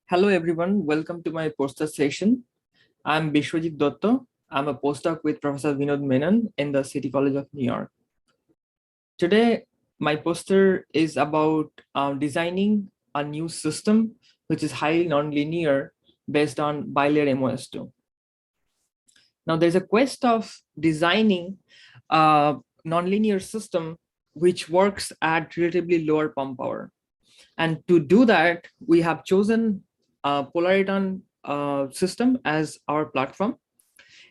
Hello everyone, welcome to my poster session. I'm Biswajit. I'm a postdoc with Professor Vinod Menon in the City College of New York. Today, my poster is about designing a new system which is highly nonlinear based on bilayer MoS2. Now, there's a quest of designing a nonlinear system which works at relatively lower pump power. And to do that, we have chosen Polariton system as our platform.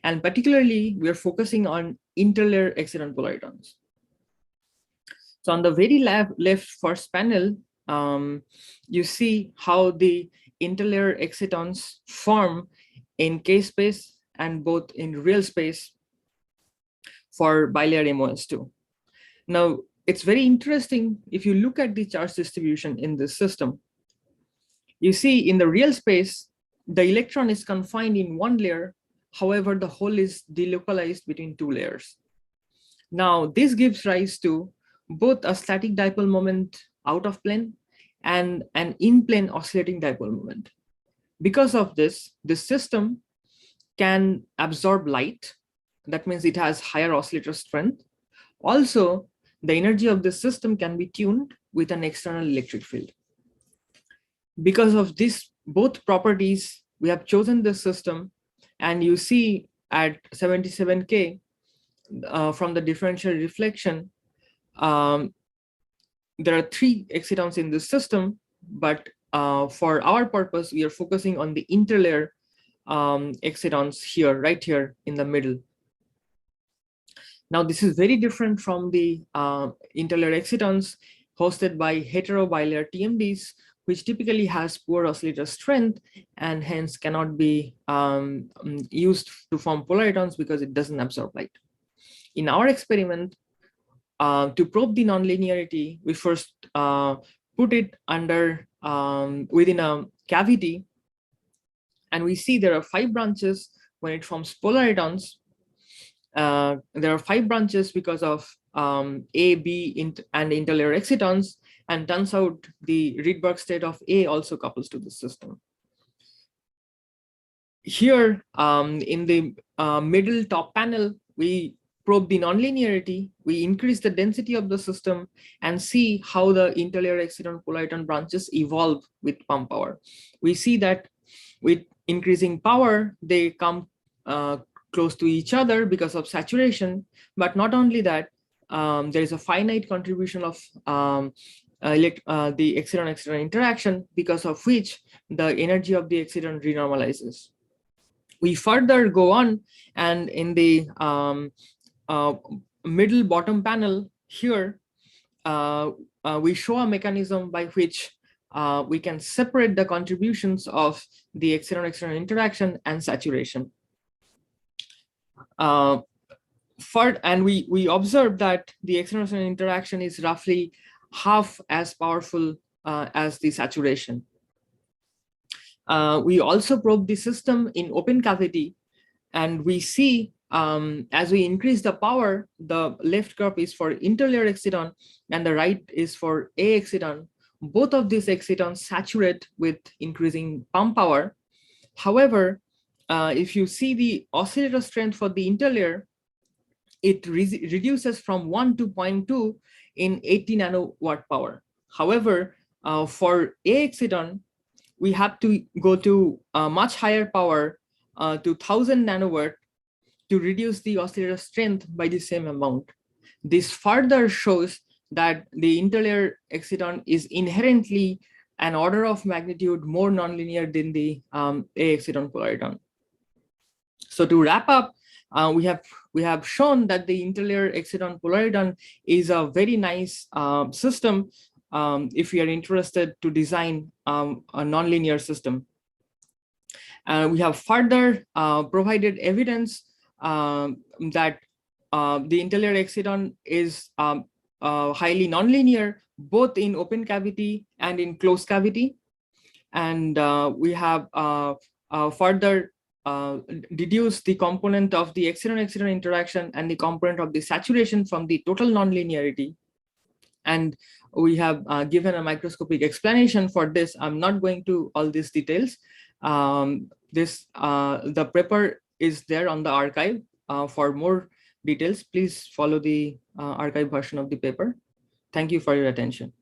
And particularly, we are focusing on interlayer exciton-polariton. So on the very left first panel, you see how the interlayer excitons form in K-space and both in real space for bilayer MoS2. Now, it's very interesting if you look at the charge distribution in this system. You see in the real space, the electron is confined in one layer. However, the hole is delocalized between two layers. Now, this gives rise to both a static dipole moment out of plane and an in-plane oscillating dipole moment. Because of this system can absorb light. That means it has higher oscillator strength. Also, the energy of this system can be tuned with an external electric field. Because of these both properties, we have chosen this system, and you see at 77K from the differential reflection, there are 3 excitons in this system, but for our purpose, we are focusing on the interlayer excitons here, right here in the middle. Now, this is very different from the interlayer excitons hosted by hetero-bilayer TMDs, which typically has poor oscillator strength and hence cannot be used to form polaritons because it doesn't absorb light. In our experiment, to probe the nonlinearity, we first put it under within a cavity, and we see there are 5 branches when it forms polaritons. There are 5 branches because of A, B, and interlayer excitons, and turns out the Rydberg state of A also couples to the system. Here in the middle top panel, we probe the nonlinearity, we increase the density of the system and see how the interlayer exciton-polariton branches evolve with pump power. We see that with increasing power, they come close to each other because of saturation, but not only that, there is a finite contribution of the exciton-exciton interaction, because of which the energy of the exciton renormalizes. We further go on, and in the middle bottom panel here, we show a mechanism by which we can separate the contributions of the exciton-exciton interaction and saturation. And we observe that the exciton-exciton interaction is roughly half as powerful as the saturation. We also probe the system in open cavity, and we see as we increase the power, the left curve is for interlayer exciton and the right is for A exciton. Both of these excitons saturate with increasing pump power. However, if you see the oscillator strength for the interlayer, it reduces from 1 to 0.2 in 80 nanowatt power. However, for A exciton, we have to go to a much higher power to 1000 nanowatt to reduce the oscillator strength by the same amount. This further shows that the interlayer exciton is inherently an order of magnitude more nonlinear than the A exciton-polariton. So to wrap up, we have shown that the interlayer exciton-polariton is a very nice system if we are interested to design a nonlinear system. We have further provided evidence that the interlayer exciton is highly nonlinear, both in open cavity and in closed cavity. And we have further deduce the component of the exciton-exciton interaction and the component of the saturation from the total nonlinearity. And we have given a microscopic explanation for this. I'm not going to all these details. The paper is there on the archive. For more details, please follow the archive version of the paper. Thank you for your attention.